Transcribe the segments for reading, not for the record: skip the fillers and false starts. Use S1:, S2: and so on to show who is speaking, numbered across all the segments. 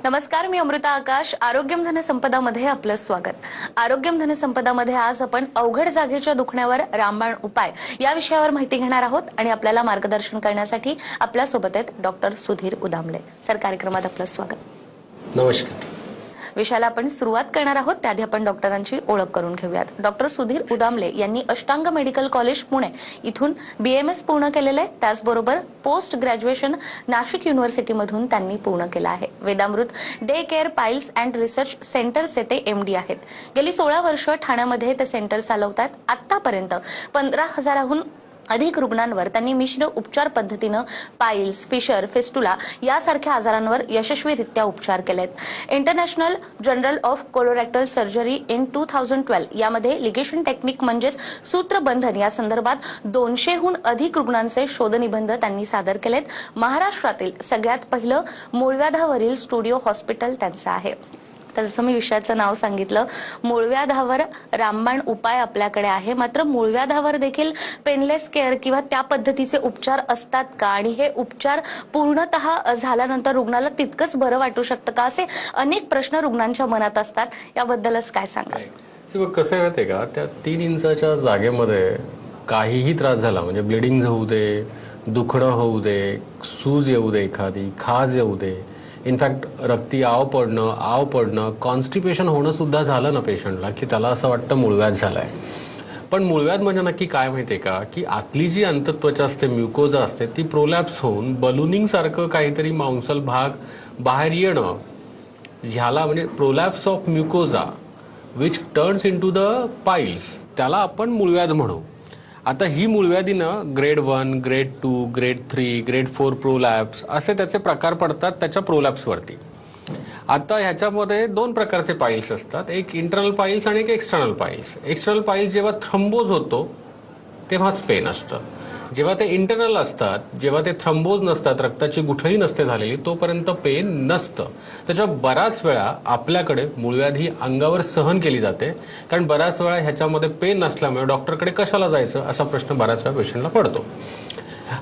S1: नमस्कार, मी अमृता आकाश. आरोग्यम धनसंपदामध्ये आपलं स्वागत. आरोग्यम धनसंपदामध्ये आज आपण अवघड जागेच्या दुखण्यावर रामबाण उपाय या विषयावर माहिती घेणार आहोत आणि आपल्याला मार्गदर्शन करण्यासाठी आपल्या सोबत आहेत डॉक्टर सुधीर उदामले सर. कार्यक्रमात आपलं स्वागत.
S2: नमस्कार.
S1: विषयाला आपण सुरुवात करणार आहोत त्याआधी आपण डॉक्टरांची ओळख करून घेऊयात. डॉक्टर सुधीर उदामले यांनी अष्टांग मेडिकल कॉलेज पुणे इथून BMS पूर्ण केलेलं आहे. त्याचबरोबर पोस्ट ग्रॅज्युएशन नाशिक युनिव्हर्सिटीमधून त्यांनी पूर्ण केलं आहे. Vedamrut day care piles and research सेंटरचे ते MD आहेत. गेली 16 वर्ष ठाण्यामध्ये ते सेंटर चालवतात. आतापर्यंत 15,000हून अधिक रुग्णांवर त्यांनी मिश्र उपचार पद्धतीनं पाईल्स, फिशर, फिस्टुला यासारख्या आजारांवर यशस्वीरित्या उपचार केलेत. International journal of colorectal surgery in 2012 यामध्ये लिगेशन टेक्निक म्हणजेच सूत्रबंधन या संदर्भात 200हून अधिक रुग्णांचे शोधनिबंध त्यांनी सादर केलेत. महाराष्ट्रातील सगळ्यात पहिलं मूळव्याधावरील स्टुडिओ हॉस्पिटल त्यांचं आहे. तर जसं मी विषयाचं नाव सांगितलं, मूळव्याधावर रामबाण उपाय आपल्याकडे आहे. मात्र मूळव्याधावर देखील पेनलेस केअर किंवा त्या पद्धतीचे उपचार असतात का, आणि हे उपचार पूर्णतः झाल्यानंतर रुग्णाला तितकंच बरं वाटू शकतं का, असे अनेक प्रश्न रुग्णांच्या मनात असतात. याबद्दलच काय सांगाल?
S2: कसं आहे माहिती का, त्या 3 इंचाच्या जागेमध्ये काहीही त्रास झाला म्हणजे ब्लिडिंग होऊ दे, दुखणं होऊ दे, सूज येऊ दे, एखादी खाज येऊ दे, इनफॅक्ट रक्ती आव पडणं, कॉन्स्टिपेशन होणं सुद्धा झालं ना पेशंटला, की त्याला असं वाटतं मूळव्याध झालाय. पण मूळव्याध म्हणजे नक्की काय माहितीये का, की आतली जी अंतत्वचा असते, म्युकोजा असते, ती प्रोलॅप्स होऊन बलूनिंग सारखं काहीतरी मांसल भाग बाहेर येणं, ह्याला म्हणजे prolapse of mucosa which turns into the piles, त्याला आपण मूळव्याध म्हणू. आता ही मूळव्याधीनं grade 1, grade 2, grade 3, grade 4 prolapse असे त्याचे प्रकार पडतात त्याच्या प्रोलॅप्सवरती. आता ह्याच्यामध्ये 2 प्रकारचे पाईल्स असतात, एक इंटरनल पाईल्स आणि एक एक्सटर्नल पाईल्स. एक्सटर्नल पाईल्स जेव्हा थ्रम्बोज होतो तेव्हाच पेन असतं. जेव्हा ते इंटरनल असतात, जेव्हा ते थ्रम्बोज नसतात, रक्ताची गुठळी नसते झालेली, तोपर्यंत पेन नसतं. त्याच्या बऱ्याच वेळा आपल्याकडे मूळव्याधी अंगावर सहन केली जाते, कारण बऱ्याच वेळा ह्याच्यामध्ये पेन नसल्यामुळे डॉक्टरकडे कशाला जायचं असा प्रश्न बऱ्याच वेळा पेशंटला पडतो.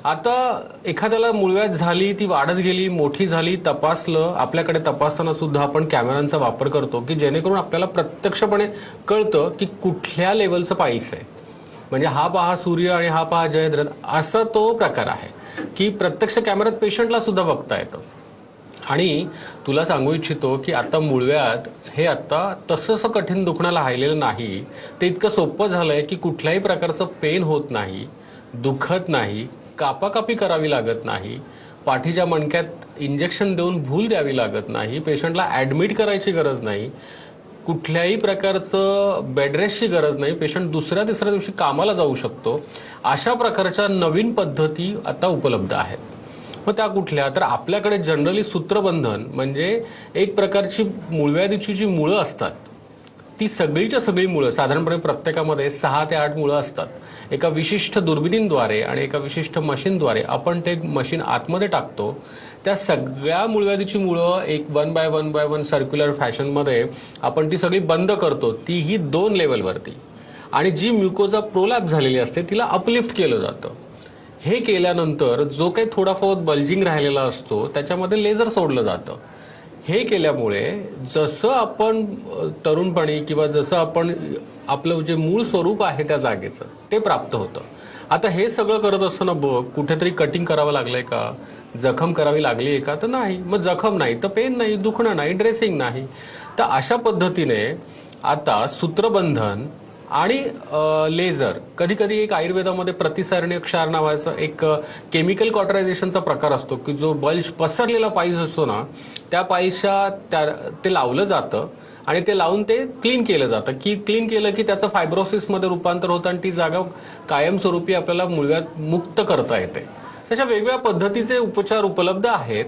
S2: आता एखाद्याला मूळव्याध झाली, ती वाढत गेली, मोठी झाली, तपासलं, आपल्याकडे तपासताना सुद्धा आपण कॅमेरांचा वापर करतो की जेणेकरून आपल्याला प्रत्यक्षपणे कळतं की कुठल्या लेवलचं पाईल्स आहे. म्हणजे हा पहा सूर्य आणि हा पहा जयद्रथ, असा तो प्रकार आहे की प्रत्यक्ष कॅमेऱ्यात पेशंटला सुद्धा बघता येतं. आणि तुला सांगू इच्छितो की आता मूळव्याध हे आता तसंसं कठीण दुखणं राहिलेलं नाही. ते इतकं सोपं झालंय की कुठल्याही प्रकारचं पेन होत नाही, दुखत नाही, कापाकापी करावी लागत नाही, पाठीच्या मणक्यात इंजेक्शन देऊन भूल द्यावी लागत नाही, पेशंटला ॲडमिट करायची गरज नाही, कुठल्याही प्रकारचं बेडरेस्टची गरज नाही, पेशंट दुसऱ्या तिसऱ्या दिवशी कामाला जाऊ शकतो. अशा प्रकारच्या नवीन पद्धती आता उपलब्ध आहेत. मग त्या कुठल्या, तर आपल्याकडे जनरली सूत्रबंधन म्हणजे एक प्रकारची मूळव्याधीची जी मुळं असतात ती सगळीच्या सगळी मुळं, साधारणपणे प्रत्येकामध्ये 6 ते 8 मुळं असतात. एका विशिष्ट दुर्बिणींद्वारे आणि एका विशिष्ट मशीनद्वारे आपण ते मशीन आतमध्ये टाकतो. त्या सगळ्या मूळव्याधीची मुळं एक 1 बाय 1 सर्क्युलर फॅशनमध्ये आपण ती सगळी बंद करतो, तीही 2 लेवलवरती. आणि जी म्युकोजा प्रोलॅप्स झालेली असते तिला अपलिफ्ट केलं जातं. हे केल्यानंतर जो काही थोडाफार बल्जिंग राहिलेला असतो त्याच्यामध्ये लेझर सोडलं जातं. हे केल्यामुळे जसं आपण तरुणपणी किंवा जसं आपण आपलं जे मूळ स्वरूप आहे त्या जागेचं ते प्राप्त होतं. आता हे सगळं करत असताना बघ, कुठेतरी कटिंग करावं लागलंय का, जखम करावी लागली आहे का, तर नाही. मग जखम नाही तर पेन नाही, दुखणं नाही, ड्रेसिंग नाही. तर अशा पद्धतीने आता सूत्रबंधन आणि लेझर, कधी कधी एक आयुर्वेदामध्ये प्रतिसारणी क्षार नावाचा एक केमिकल कॉटरायझेशनचा प्रकार असतो की जो बल्ज पसरलेला पाईल्स असतो ना, त्या पाईल्सच्या ते लावलं जातं आणि ते लावून ते क्लीन केलं जातं. की क्लीन केलं की त्याचं फायब्रोसिसमध्ये रूपांतर होतं आणि ती जागा कायमस्वरूपी आपल्याला मूळव्याध मुक्त करता येते. तशा वेगवेगळ्या पद्धतीचे उपचार उपलब्ध आहेत.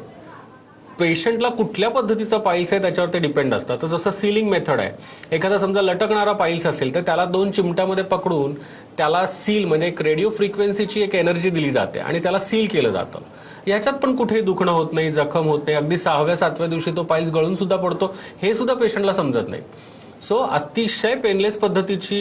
S2: पेशंटला कुठल्या पद्धतीचा पाईल्स आहे त्याच्यावर ते डिपेंड असतं. तर जसं सीलिंग मेथड आहे, एखादा समजा लटकणारा पाईल्स असेल तर त्याला 2 चिमट्यामध्ये पकडून त्याला सील म्हणजे एक रेडिओ फ्रिक्वेन्सीची एक एनर्जी दिली जाते आणि त्याला सील केलं जातं. याच्यात पण कुठेही दुखणं होत नाही, जखम होत नाही. अगदी 6व्या-7व्या दिवशी तो पाईल्स गळून सुद्धा पडतो, हे सुद्धा पेशंटला समजत नाही. सो अतिशय पेनलेस पद्धतीची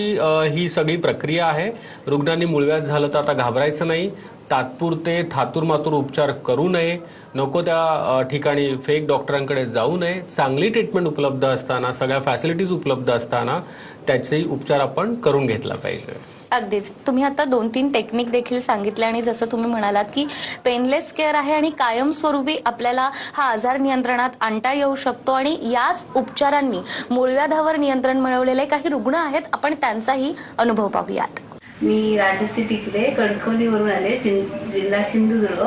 S2: ही सगळी प्रक्रिया आहे. रुग्णांनी मूळव्याध झालं तर आता घाबरायचं नाही. तात्पुरते थातूरमातूर उपचार करू नये, नको त्या ठिकाणी फेक डॉक्टरांकडे जाऊ नये. चांगली ट्रीटमेंट उपलब्ध असताना, सगळ्या फॅसिलिटीज उपलब्ध असताना त्याचे उपचार आपण करून घेतला पाहिजे.
S1: अगदीच. तुम्ही आता 2-3 टेक्निक देखील सांगितले आणि जसं तुम्ही म्हणालात की पेनलेस केअर आहे आणि कायमस्वरूपी आपल्याला हा आजार नियंत्रणात आणता येऊ शकतो आणि याच उपचारांनी मूळव्याधावर नियंत्रण मिळवलेले काही रुग्ण आहेत. आपण त्यांचाही अनुभव पाहूयात.
S3: मी राजश्री टिकले, कणकवलीवरून आले, जिल्हा सिंधुदुर्ग.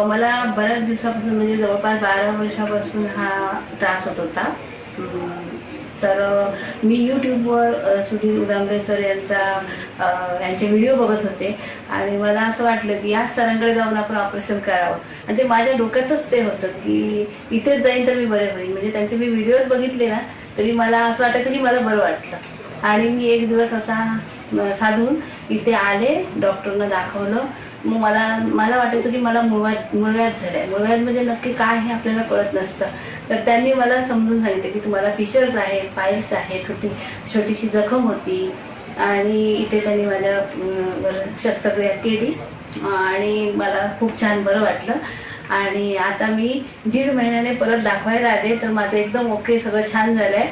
S3: मला बऱ्याच दिवसापासून म्हणजे जवळपास 12 वर्षापासून हा त्रास होत होता. तर मी यूट्यूबवर सुधीर उदामले सर यांचे व्हिडिओ बघत होते आणि मला असं वाटलं की या सरांकडे जाऊन आपण ऑपरेशन करावं. आणि ते माझ्या डोक्यातच ते होतं की इथेच जाईन तर मी बरे होईल. म्हणजे त्यांचे मी व्हिडिओज बघितले ना तरी मला असं वाटायचं की मला बरं वाटलं. आणि मी एक दिवस असा साधून इथे आले, डॉक्टरना दाखवलं. मग मला वाटायचं की मला मुळव्याध झालंय. मुळव्याध म्हणजे नक्की काय हे आपल्याला कळत नसतं. तर त्यांनी मला समजून सांगितलं की तुम्हाला फिशर्स आहेत, पाईल्स आहेत, छोटीशी जखम होती आणि इथे त्यांनी माझ्यावर शस्त्रक्रिया केली आणि मला खूप छान बरं वाटलं. आणि आता मी 1.5 महिन्याने परत दाखवायला आले तर माझं एकदम ओके, सगळं छान झालंय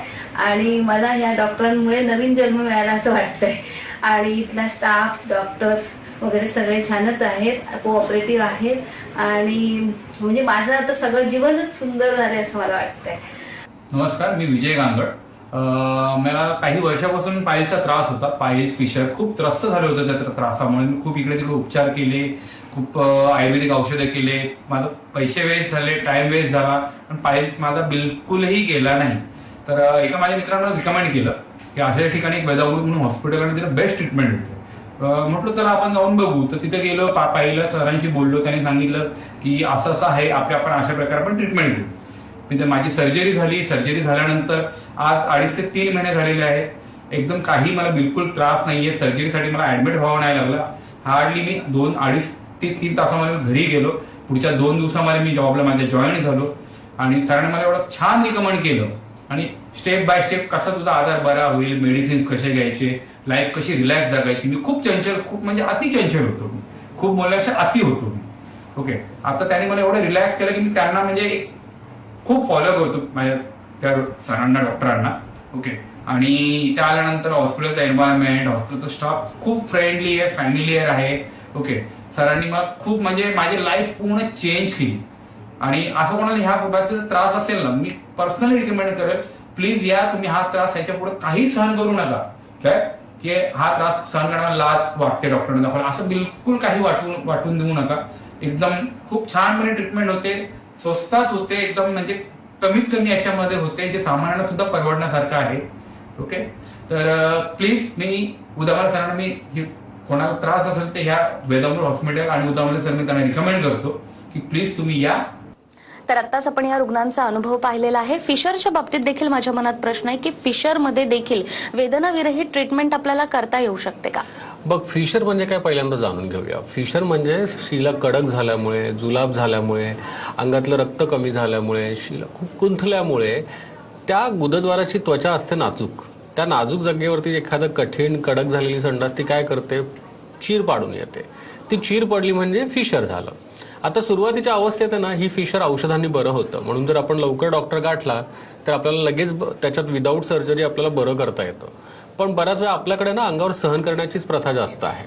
S3: आणि मला या डॉक्टरांमुळे नवीन जन्म मिळाला असं वाटतंय. आणि इथला स्टाफ, डॉक्टर्स वगैरे सगळे छानच आहेत, कोऑपरेटिव्ह आहेत आणि म्हणजे माझं आता सगळं जीवनच सुंदर झालंय असं मला वाटतंय.
S4: नमस्कार, मी विजय गांगड. मला काही वर्षापासून पायल्सचा त्रास होता. पायल्स, फिशर खूप त्रस्त झाले होते त्या त्रासामुळे. मी खूप इकडे तिकडे उपचार केले, खूप आयुर्वेदिक औषधं केले. माझं पैसे वेस्ट झाले, टाइम वेस्ट झाला, पण पायल्स माझा बिलकुलही गेला नाही. तर एका माझ्या मित्रांना रिकमेंड केलं की अशा ठिकाणी एक वेदावूर म्हणून हॉस्पिटल आणि तिथे बेस्ट ट्रीटमेंट होते. म्हटलं चला आपण जाऊन बघू. तर तिथे गेलो, पाहिलं, सरांशी बोललो. त्यांनी सांगितलं की असं असं आहे, आपण अशा प्रकारे आपण ट्रीटमेंट घेऊ. म्हणजे माझी सर्जरी झाली. सर्जरी झाल्यानंतर आज 2.5 ते 3 महिने झालेले आहेत. एकदम काही मला बिलकुल त्रास नाहीये. सर्जरीसाठी मला ऍडमिट व्हावं नाही लागलं. हार्डली मी 2-2.5 ते 3 तासामध्ये घरी गेलो. पुढच्या 2 दिवसामध्ये मी जॉबला माझ्या जॉईन झालो आणि सरांनी मला एवढं छान रिकमेंड केलं आणि स्टेप बाय स्टेप कसा तुझा आजार बरा होईल, मेडिसिन्स कसे घ्यायचे, लाईफ कशी रिलॅक्स जगायची. मी खूप चंचल, खूप म्हणजे अति चंचल होतो मी, खूप मुलापेक्षा अति होतो मी. ओके, आता त्याने मला एवढं रिलॅक्स केलं की मी त्यांना म्हणजे खूप फॉलो करतो माझ्या त्या सरांना, डॉक्टरांना. ओके, आणि इथे आल्यानंतर हॉस्पिटलचं एन्व्हायरमेंट, हॉस्पिटलचा स्टाफ खूप फ्रेंडली आहे, फॅमिलियर आहे. ओके, सरांनी मला खूप म्हणजे माझी लाईफ पूर्ण चेंज केली. आणि असं कोणाला ह्या प्रकारचा त्रास असेल ना, मी पर्सनली रिकमेंड करेल, प्लीज या तुम्ही. हा त्रास याच्या पुढे काही सहन करू नका. काय की हा त्रास सहन करण्याला लाज वाटते डॉक्टरांना दाखवायला, असं बिलकुल काही वाटून देऊ नका. एकदम खूप छानपणे ट्रीटमेंट होते, स्वस्तात होते, एकदम म्हणजे कमीत कमी याच्यामध्ये होते, जे सामान्यांना सुद्धा परवडण्यासारखं आहे. ओके, तर प्लीज मी उदामले सरांना मी कोणाला त्रास असेल तर ह्या वेदांबर हॉस्पिटल आणि उदामले सर मी त्यांना रिकमेंड करतो की प्लीज तुम्ही या.
S1: तर आत्ताच आपण या रुग्णांचा अनुभव पाहिलेला आहे. फिशरच्या बाबतीत देखील माझ्या मनात प्रश्न आहे की फिशरमध्ये देखील वेदनाविरहित ट्रीटमेंट आपल्याला करता येऊ शकते का?
S2: बघ, फिशर म्हणजे काय पहिल्यांदा जाणून घेऊया. फिशर म्हणजे शिला कडक झाल्यामुळे, जुलाब झाल्यामुळे, अंगातलं रक्त कमी झाल्यामुळे, शिला खूप कुंथल्यामुळे त्या गुदद्वाराची त्वचा असते नाजूक. त्या नाजूक जागेवरती एखादं कठीण कडक झालेली संडास ती काय करते, चीर पाडून येते. ती चीर पडली म्हणजे फिशर झालं. आता सुरुवातीच्या अवस्थेत ना ही फिशर औषधांनी बरं होतं. म्हणून जर आपण लवकर डॉक्टर गाठला तर आपल्याला लगेच त्याच्यात विदाऊट सर्जरी आपल्याला बरं करता येतं. पण बऱ्याच वेळा आपल्याकडे ना अंगावर सहन करण्याचीच प्रथा जास्त आहे.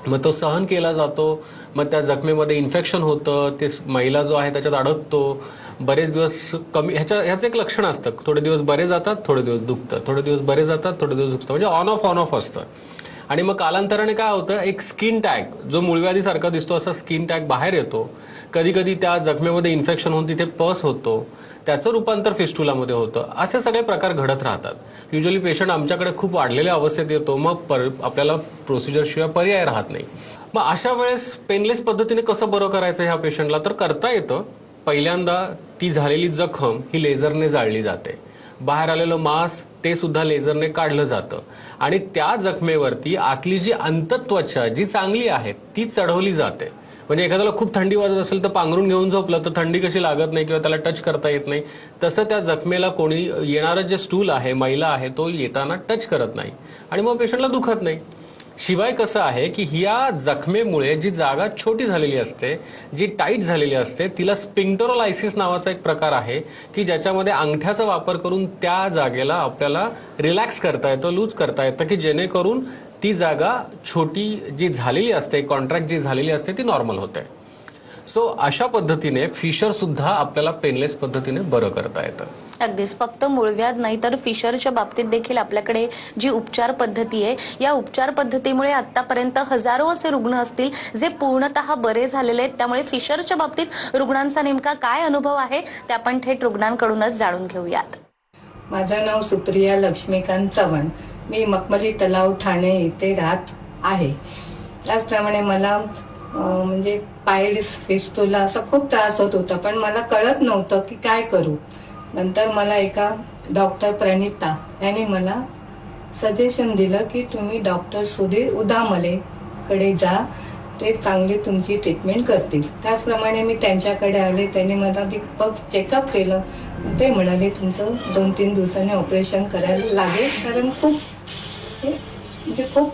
S2: मग तो सहन केला जातो, मग त्या जखमेमध्ये इन्फेक्शन होतं, ते मैला जो आहे त्याच्यात अडकतो, बरेच दिवस कमी. ह्याचं एक लक्षण असतं, थोडे दिवस बरे जातात, थोडे दिवस दुखतं, थोडे दिवस बरे जातात, थोडे दिवस दुखतं, म्हणजे ऑन ऑफ असतं. आणि मग कालांतराने काय होतं, एक स्किन टॅग जो मूळव्याधीसारखा दिसतो असा स्किन टॅग बाहेर येतो. कधी कधी त्या जखमेमध्ये इन्फेक्शन होऊन तिथे पस होतो, त्याचं रूपांतर फिस्टुलामध्ये होतं. असे सगळे प्रकार घडत राहतात. युजली पेशंट आमच्याकडे खूप वाढलेल्या अवस्थेत येतो, मग आपल्याला प्रोसिजरशिवाय पर्याय राहत नाही. मग अशा वेळेस पेनलेस पद्धतीने कसं बरं करायचं ह्या पेशंटला, तर करता येतं. पहिल्यांदा ती झालेली जखम ही लेझरने जाळली जाते. बाहेर आलेलं मांस ते सुद्धा लेझरने काढलं जातं आणि त्या जखमेवरती आतली जी अंतत्वचा जी चांगली आहे ती चढवली जाते. म्हणजे एखाद्याला खूप थंडी वाजत असेल तर पांघरून घेऊन झोपलं तर थंडी कशी लागत नाही किंवा त्याला टच करता येत नाही, तसं त्या जखमेला कोणी येणारं जे स्टूल आहे, मैला आहे, तो येताना टच करत नाही आणि मग पेशंटला दुखत नाही. शिवाय कसं आहे की ह्या जखमेमुळे जी जागा छोटी झालेली असते, जी टाईट झालेली असते, तिला स्पिंक्टरोलायसिस नावाचा एक प्रकार आहे की ज्याच्यामध्ये अंगठ्याचा वापर करून त्या जागेला आपल्याला रिलॅक्स करता येतं, लूज करता येतं की जेणेकरून ती जागा छोटी जी झालेली असते, कॉन्ट्रॅक्ट जी झालेली असते ती नॉर्मल होते. सो अशा पद्धतीने फिशर सुद्धा आपल्याला पेनलेस पद्धतीने बरं करता येतं.
S1: अगदीच. फक्त मूळव्याध नाही तर फिशरच्या बाबतीत देखील आपल्याकडे जी उपचार पद्धती आहे, या उपचार पद्धतीमुळे आतापर्यंत हजारो असे रुग्ण असतील जे पूर्णतः बरे झालेले आहेत. त्यामुळे फिशरच्या बाबतीत रुग्णांचा नेमका काय अनुभव आहे ते आपण थेट रुग्णांकडूनच जाणून घेऊयात.
S5: माझं नाव सुप्रिया लक्ष्मीकांत चव्हाण. मी मखमली तलाव ठाणे इथे राहत आहे. त्याचप्रमाणे मला म्हणजे पायल्स फिस्टुला असा खूप त्रास होत होता, पण मला कळत नव्हतं की काय करू. नंतर मला एका डॉक्टर प्रणिता यांनी मला सजेशन दिलं की तुम्ही डॉक्टर सुधीर उदामलेकडे जा, ते चांगली तुमची ट्रीटमेंट करतील. त्याचप्रमाणे मी त्यांच्याकडे आले. त्यांनी मला बघ चेकअप केलं. ते म्हणाले तुमचं 2-3 दिवसांनी ऑपरेशन करायला लागेल, कारण खूप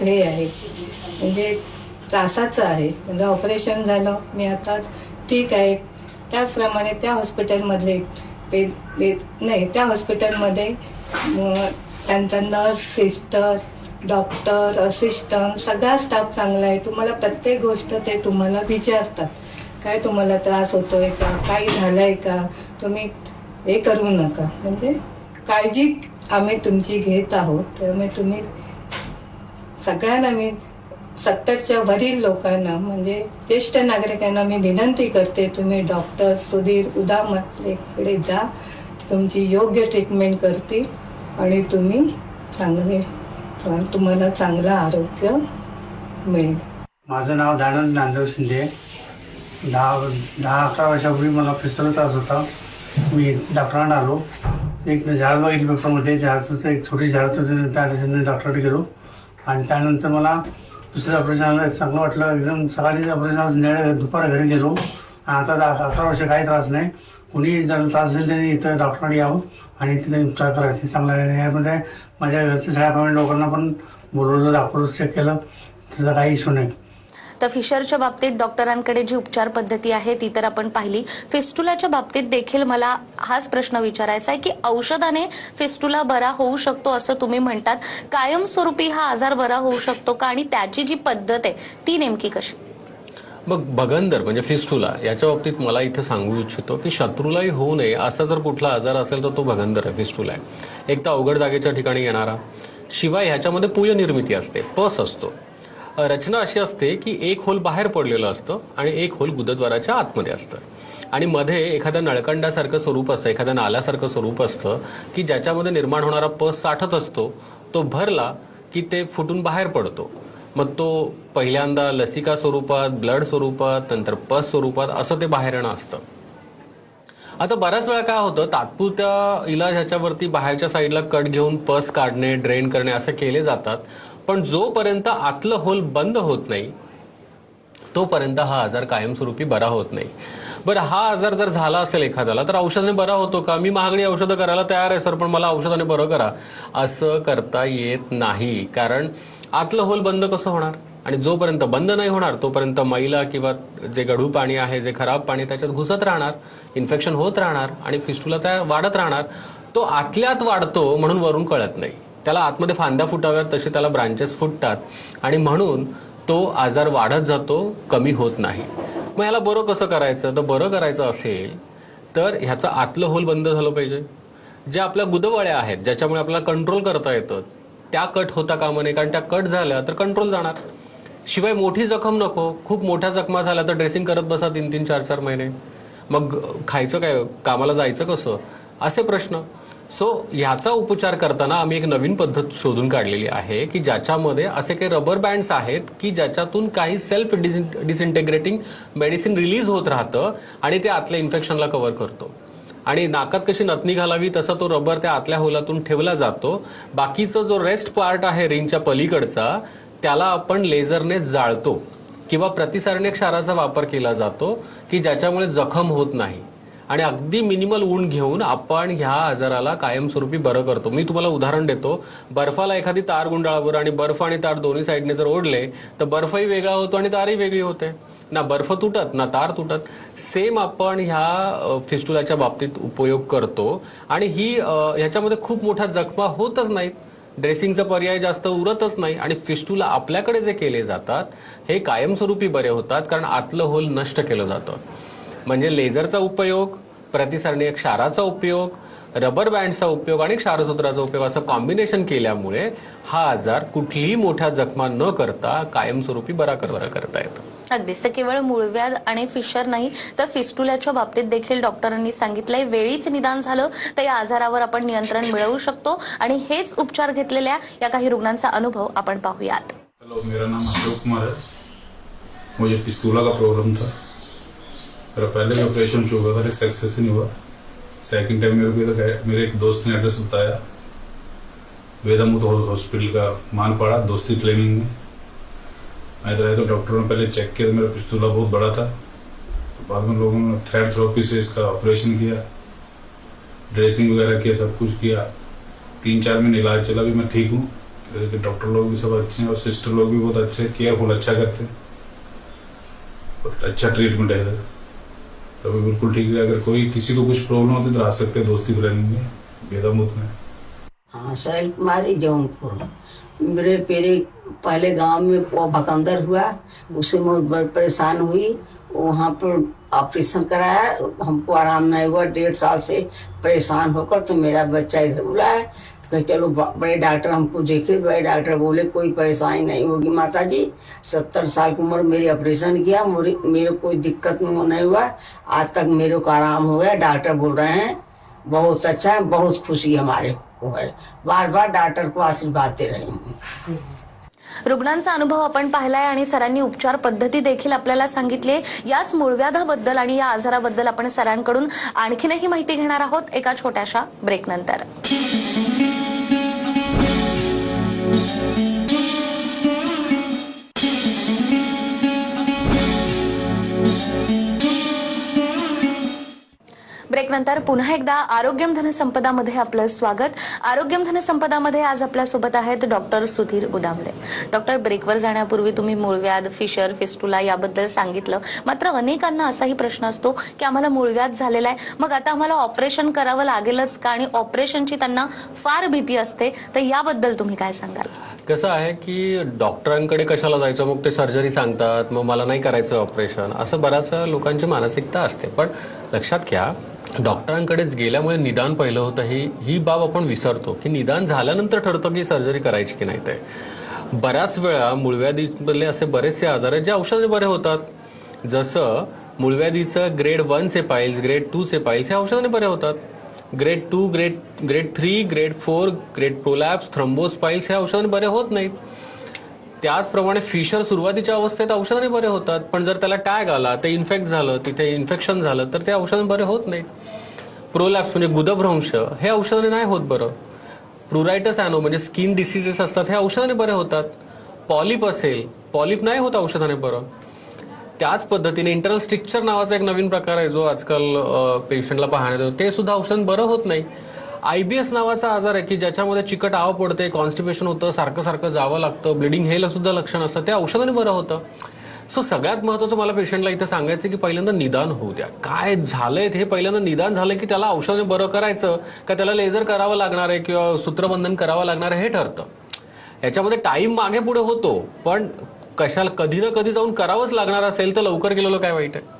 S5: हे आहे, म्हणजे त्रासाचं आहे. म्हणजे ऑपरेशन झालं, मी आता ठीक आहे. त्याचप्रमाणे त्या हॉस्पिटलमधले त्या हॉस्पिटलमध्ये त्यांचा नर्स, सिस्टर, डॉक्टर, असिस्टंट सगळा स्टाफ चांगला आहे. तुम्हाला प्रत्येक गोष्ट ते तुम्हाला विचारतात, काय तुम्हाला त्रास होतोय का, काही झालंय का, तुम्ही हे करू नका. म्हणजे काळजी आम्ही तुमची घेत आहोत. त्यामुळे तुम्ही सगळ्यांना, मी 70च्या वरील लोकांना, म्हणजे ज्येष्ठ नागरिकांना मी विनंती करते, तुम्ही डॉक्टर सुधीर उदामलेकडे जा. तुमची योग्य ट्रीटमेंट करतील आणि तुम्हाला चांगलं आरोग्य मिळेल.
S6: माझं नाव दानंद नांदव शिंदे. 10-11 वर्षापूर्वी मला फिस्टुला त्रास होता. मी डॉक्टरांना आलो. एक झाड बघितलं पेपरमध्ये, झाडाचं एक छोटी झाडाचं, त्या डॉक्टरकडे गेलो आणि त्यानंतर मला दुसरं ऑपरेशन आलं. चांगलं वाटलं एकदम. सकाळी ऑपरेशन दुपारी घरी गेलो. आता 11 वर्ष काही त्रास नाही. कुणी जर त्रास असेल त्यांनी इथं डॉक्टरांकडे यावं आणि तिथे उपचार करायचे. चांगला यामध्ये माझ्या घरच्या सगळ्या फॅमिली लोकांना पण बोलवलं, दाखवलं, चेक केलं, त्याचा काही इश्यू नाही.
S1: तर फिशरच्या बाबतीत डॉक्टरांकडे जी उपचार पद्धती आहे ती तर आपण पाहिली. फिस्टुलाच्या बाबतीत देखील मला हाच प्रश्न विचारायचा आहे की औषधाने फिस्टुला बरा होऊ शकतो असं तुम्ही म्हणतात. कायमस्वरूपी हा आजार बरा होऊ शकतो का, आणि त्याची जी पद्धत आहे ती नेमकी कशी?
S2: मग भगंदर म्हणजे फिस्टुला याच्या बाबतीत मला इथं सांगू इच्छितो की शत्रूलाही होऊ नये असा जर कुठला आजार असेल तर तो भगंदर आहे, फिस्टुला आहे. एक तर अवघड जागेच्या ठिकाणी येणारा. शिवाय ह्याच्यामध्ये पूय निर्मिती असते, पस असतो. रचना अशी असते की एक होल बाहेर पडलेलं असतं आणि एक होल गुदद्वाराच्या आतमध्ये असतं आणि मध्ये एखाद्या नळकंडासारखं स्वरूप असतं, एखाद्या नाल्यासारखं स्वरूप असतं की ज्याच्यामध्ये निर्माण होणारा पस साठत असतो. तो भरला की ते फुटून बाहेर पडतो. मग तो पहिल्यांदा लसिका स्वरूपात, ब्लड स्वरूपात, नंतर पस स्वरूपात असं ते बाहेर येणं असतं. आता बऱ्याच वेळा काय होतं, तात्पुरत्या इलाज ह्याच्यावरती बाहेरच्या साईडला कट घेऊन पस काढणे, ड्रेन करणे असं केले जातात. पण जोपर्यंत आतलं होल बंद होत नाही तोपर्यंत हा आजार कायमस्वरूपी बरा होत नाही. बरं, हा आजार जर झाला असेल एखाद्याला तर औषधाने बरा होतो का? मी महागडी औषधं करायला तयार आहे सर, पण मला औषधाने बरं करा, असं करता येत नाही. कारण आतलं होल बंद कसं होणार, आणि जोपर्यंत बंद नाही होणार तोपर्यंत मैला किंवा जे गढू पाणी आहे, जे खराब पाणी त्याच्यात घुसत राहणार, इन्फेक्शन होत राहणार आणि फिस्टुला त्या वाढत राहणार. तो आतल्यात वाढतो म्हणून वरून कळत नाही. त्याला आतमध्ये फांद्या फुटाव्यात तसे त्याला ब्रांचेस फुटतात आणि म्हणून तो आजार वाढत जातो, कमी होत नाही. मग ह्याला बरं कसं करायचं? तर बरं करायचं असेल तर ह्याचं आतलं होल बंद झालं पाहिजे. ज्या आपल्या गुदवळ्या आहेत ज्याच्यामुळे आपल्याला कंट्रोल करता येतं त्या कट होता कामा नये, कारण त्या कट झाल्या तर कंट्रोल जाणार. शिवाय मोठी जखम नको. खूप मोठ्या जखमा झाल्या तर ड्रेसिंग करत बसा 3-3, 4-4 महिने. मग खायचं काय, कामाला जायचं कसं, असे प्रश्न. सो ह्याचा उपचार करताना आम्ही एक नवीन पद्धत शोधून काढलेली आहे की ज्याच्यामध्ये असे काही रबर बँड्स आहेत की ज्याच्यातून काही सेल्फ डिसइंटेग्रेटिंग मेडिसिन रिलीज होत राहतं आणि ते आतल्या इन्फेक्शनला कव्हर करतो. आणि नाकात कशी नथनी घालावी तसा तो रबर त्या आतल्या होलातून ठेवला जातो. बाकीचा जो रेस्ट पार्ट आहे रिंगच्या पलीकडचा त्याला आपण लेझरने जाळतो किंवा प्रतिसारणे क्षाराचा वापर केला जातो की ज्याच्यामुळे जखम होत नाही. आणि अगदी मिनिमल ऊन घेऊन आपण ह्या आजाराला कायमस्वरूपी बरं करतो. मी तुम्हाला उदाहरण देतो. बर्फाला एखादी तार गुंडाळावर आणि बर्फ आणि तार दोन्ही साईडने जर ओढले तर बर्फही वेगळा होतो आणि तारही वेगळी होते. ना बर्फ तुटत ना तार तुटत. सेम आपण ह्या फिस्टुलाच्या बाबतीत उपयोग करतो आणि ह्याच्यामध्ये खूप मोठ्या जखमा होतच नाहीत. ड्रेसिंगचा पर्याय जास्त उरतच नाही आणि फिस्टुला आपल्याकडे जे केले जातात हे कायमस्वरूपी बरे होतात कारण आतलं होल नष्ट केलं जातं. म्हणजे लेझरचा उपयोग, प्रतिसरणीय क्षाराचा उपयोग, रबर बँडचा उपयोग आणि क्षारसूत्राचा उपयोग असं कॉम्बिनेशन केल्यामुळे हा आजार कुठलीही मोठ्या जखमा न करता कायमस्वरूपी बरा करता येतो.
S1: अगदीच. तर केवळ मूळव्याध आणि फिशर नाही तर फिस्टुलाच्या बाबतीत देखील डॉक्टरांनी सांगितलंय वेळीच निदान झालं तर या आजारावर आपण नियंत्रण मिळवू शकतो आणि हेच उपचार घेतलेल्या या काही रुग्णांचा अनुभव आपण पाहूयात.
S7: हेलो, मेरा नाम अशोक कुमार है. मुझे फिस्टुला का प्रॉब्लम था. मेरा पहले भी ऑपरेशन चुका था, सक्सेस नहीं हुआ. सेकंड टाइम मेरे एक दोस्त ने एड्रेस बताया, वेदामुत हॉस्पिटल का मान पड़ा दोस्ती क्लिनिक में. मैं इधर आया तो डॉक्टरों ने पहले चेक किया तो मेरा फिस्टुला बहुत बड़ा था. बाद में लोगों ने थ्रेड थेरेपी से इसका ऑपरेशन किया, ड्रेसिंग वगैरह किया, सब कुछ किया. 3-4 महीने इलाज चला, भी मैं ठीक हूँ. डॉक्टर लोग भी सब अच्छे हैं और सिस्टर लोग भी बहुत अच्छे हैं, केयरफुल अच्छा करते हैं और अच्छा ट्रीटमेंट है इधर. तो अभी बिल्कुल ठीक है. अगर कोई किसी को कुछ प्रॉब्लम होती तो आ सकते हैं दोस्ती क्लिनिक में, वेदामुत में.
S8: हाँ, शैल कुमारी जौनपुर. मेरे पहले गांव में भकंदर हुआ, उससे मैं बहुत परेशान हुई. वहाँ पर ऑपरेशन कराया, हमको आराम नहीं हुआ. 1.5 साल से परेशान होकर तो मेरा बच्चा इधर बुलाया तो कहे चलो बड़े डॉक्टर हमको देखे. बड़े डॉक्टर बोले कोई परेशानी नहीं होगी माता जी, 70 साल की उम्र. मेरी ऑपरेशन किया, मेरे कोई दिक्कत नहीं हुआ. आज तक मेरे को आराम हो गया. डॉक्टर बोल रहे हैं बहुत अच्छा है, बहुत खुशी हमारे को है. बार बार डॉक्टर को आशीर्वाद दे रहे हैं.
S1: रुग्णांचा अनुभव आपण पाहिलाय आणि सरांनी उपचार पद्धती देखील आपल्याला सांगितली. याच मूळव्याधाबद्दल आणि या आजाराबद्दल आपण सरांकडून आणखीनही माहिती घेणार आहोत एका छोट्याशा ब्रेकनंतर. ब्रेकनंतर पुन्हा एकदा आरोग्यम धनसंपदामध्ये आपलं स्वागत. आरोग्यम धनसंपदामध्ये आज आपल्यासोबत आहेत डॉक्टर सुधीर उदामले. डॉक्टर, ब्रेकवर जाण्यापूर्वी तुम्ही मूळव्याध, फिशर, फिस्टुला याबद्दल सांगितलं. मात्र अनेकांना असाही प्रश्न असतो की आम्हाला मूळव्याध झालेला आहे, मग आता आम्हाला ऑपरेशन करावं लागेलच का? आणि ऑपरेशनची त्यांना फार भीती असते, तर याबद्दल तुम्ही काय सांगाल?
S2: कसं आहे की डॉक्टरांकडे कशाला जायचं, मग ते सर्जरी सांगतात, मग मला नाही करायचं ऑपरेशन, असं बऱ्याच वेळा लोकांची मानसिकता असते. पण लक्षात घ्या, डॉक्टरांकडेच गेल्यामुळे निदान पहिलं होतं ही बाब आपण विसरतो की निदान झाल्यानंतर ठरतं की सर्जरी करायची की नाही. ते बऱ्याच वेळा मूळव्याधीमधले असे बरेचसे आजार आहेत जे औषधाने बरे होतात. जसं मूळव्याधीचं ग्रेड 1चे पाईल्स, ग्रेड 2चे पाईल्स हे औषधाने बरे होतात. Grade 2, grade 3, grade 4, grade prolapse, thrombus piles हे औषधाने बरे होत नाहीत. त्याचप्रमाणे फिशर सुरुवातीच्या अवस्थेत औषधाने बरे होतात, पण जर त्याला टॅग आला, ते इन्फेक्ट झालं, तिथे इन्फेक्शन झालं तर ते औषधाने बरे होत नाहीत. प्रोलॅप्स म्हणजे गुदभ्रंश हे औषधाने नाही होत बरं. प्रुरायटस ॲनो म्हणजे स्किन डिसीजेस असतात हे औषधाने बरे होतात. पॉलिप असेल, पॉलिप नाही होत औषधाने बरं. त्याच पद्धतीने इंटरनल स्ट्रिक्चर नावाचा एक नवीन प्रकार आहे जो आजकाल पेशंटला पाहण्यात येतो, ते सुद्धा औषधाने बरं होत नाही. IBS नावाचा आजार आहे की ज्याच्यामध्ये चिकट आव पडते, कॉन्स्टिपेशन होतं, सारखं सारखं जावं लागतं, ब्लिडिंग हेला सुद्धा लक्षण असतं, ते औषधाने बरं होतं. सो सगळ्यात महत्त्वाचं मला पेशंटला इथं सांगायचं की पहिल्यांदा निदान होऊ द्या. काय झालंय हे पहिल्यांदा निदान झालं की त्याला औषधाने बरं करायचं का त्याला लेझर करावं लागणार आहे किंवा सूत्रबंधन करावं लागणार आहे हे ठरतं. याच्यामध्ये टाईम मागे पुढे होतो, पण कशाला कधी ना कधी जाऊन करावंच लागणार असेल तर लवकर गेलेलं काय वाईट आहे.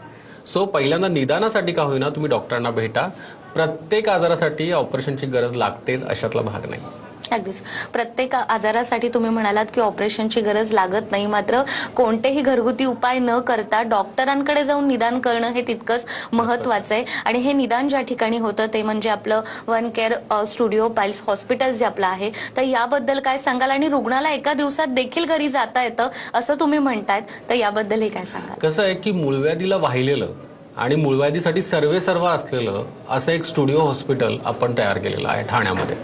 S2: सो पहिल्यांदा निदानासाठी का होईना तुम्ही डॉक्टरांना भेटा. प्रत्येक आजारासाठी ऑपरेशनची गरज लागतेच अशातला भाग नाही.
S1: अगदीच. प्रत्येक आजारासाठी तुम्ही म्हणालात की ऑपरेशनची गरज लागत नाही, मात्र कोणतेही घरगुती उपाय न करता डॉक्टरांकडे जाऊन निदान करणं हे तितकंच महत्वाचं आहे. आणि हे निदान ज्या ठिकाणी होतं ते म्हणजे आपलं one care studio piles hospital जे आपलं आहे, तर याबद्दल काय सांगाल? आणि रुग्णाला एका दिवसात देखील घरी जाता येतं असं तुम्ही म्हणतायत, तर याबद्दलही काय सांगाल?
S2: कसं आहे की मूळव्याधीला वाहिलेलं आणि मूळव्याधीसाठी सर्वेसर्वा असलेलं असं एक स्टुडिओ हॉस्पिटल आपण तयार केलेलं आहे ठाण्यामध्ये.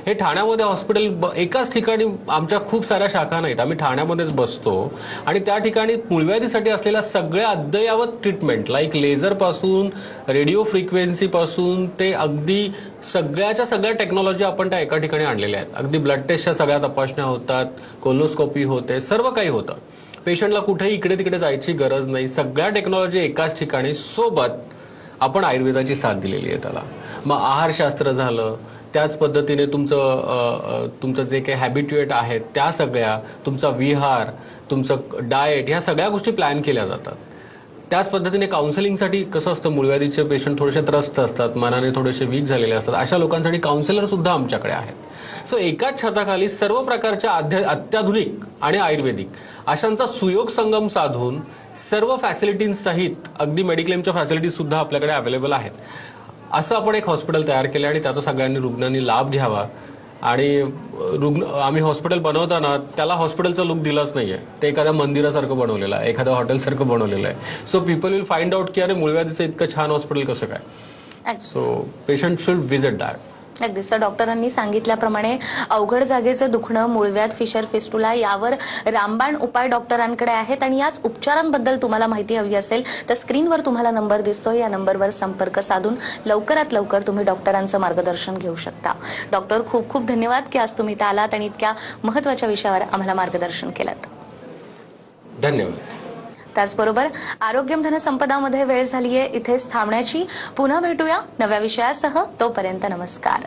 S2: हे ठाण्यामध्ये हॉस्पिटल एकाच ठिकाणी, आमच्या खूप साऱ्या शाखा नाहीत, आम्ही ठाण्यामध्येच बसतो आणि त्या ठिकाणी मूळव्याधीसाठी असलेल्या सगळ्या अद्ययावत ट्रीटमेंट लाईक लेझरपासून रेडिओ फ्रिक्वेन्सीपासून ते अगदी सगळ्याच्या सगळ्या टेक्नॉलॉजी आपण त्या एका ठिकाणी आणलेल्या आहेत. अगदी ब्लड टेस्टच्या सगळ्या तपासण्या होतात, कोलोस्कोपी होते, सर्व काही होतं. पेशंटला कुठेही इकडे तिकडे जायची गरज नाही. सगळ्या टेक्नॉलॉजी एकाच ठिकाणी, सोबत आपण आयुर्वेदाची साथ दिलेली आहे त्याला. मग आहारशास्त्र झालं, त्याच पद्धतीने तुमचं जे काही हॅबिट्युएट आहेत त्या सगळ्या, तुमचा विहार, तुमचं डाएट, ह्या सगळ्या गोष्टी प्लॅन केल्या जातात. त्याच पद्धतीने काउन्सिलिंगसाठी कसं असतं, मूळव्याधीचे पेशंट थोडेसे त्रस्त असतात, मनाने थोडेसे वीक झालेले असतात, अशा लोकांसाठी काउन्सिलर सुद्धा आमच्याकडे आहेत. सो एकाच छताखाली सर्व प्रकारच्या अत्याधुनिक आणि आयुर्वेदिक अशांचा सुयोग संगम साधून सर्व फॅसिलिटींसहित अगदी मेडिक्लेमच्या फॅसिलिटीज सुद्धा आपल्याकडे अवेलेबल आहेत. असं आपण एक हॉस्पिटल तयार केलं आणि त्याचा सगळ्यांनी रुग्णांनी लाभ घ्यावा. आणि आम्ही हॉस्पिटल बनवताना त्याला हॉस्पिटलचा लुक दिलाच नाहीये, ते एखाद्या मंदिरासारखं बनवलेलं आहे, एखाद्या हॉटेलसारखं बनवलेलं आहे. So people will find out की अरे मूळव्याधीचं इतकं छान हॉस्पिटल कसं काय. So patient should visit that.
S1: अगदी सर, डॉक्टरांनी सांगितल्याप्रमाणे अवघड जागेचं दुखणं, मूळव्याध, फिशर फिस्टुला यावर रामबाण उपाय डॉक्टरांकडे आहेत. आणि याच उपचारांबद्दल तुम्हाला माहिती हवी असेल तर स्क्रीनवर तुम्हाला नंबर दिसतोय, या नंबरवर संपर्क साधून लवकरात लवकर तुम्ही डॉक्टरांचं मार्गदर्शन घेऊ शकता. डॉक्टर, खूप खूप धन्यवाद की आज तुम्ही इथं आलात आणि इतक्या महत्त्वाच्या विषयावर आम्हाला मार्गदर्शन केलं.
S2: धन्यवाद.
S1: त्याचबरोबर आरोग्यम धनसंपदामध्ये वेळ झालीये इथेच थांबण्याची. पुन्हा भेटूया नव्या विषयासह. तोपर्यंत नमस्कार.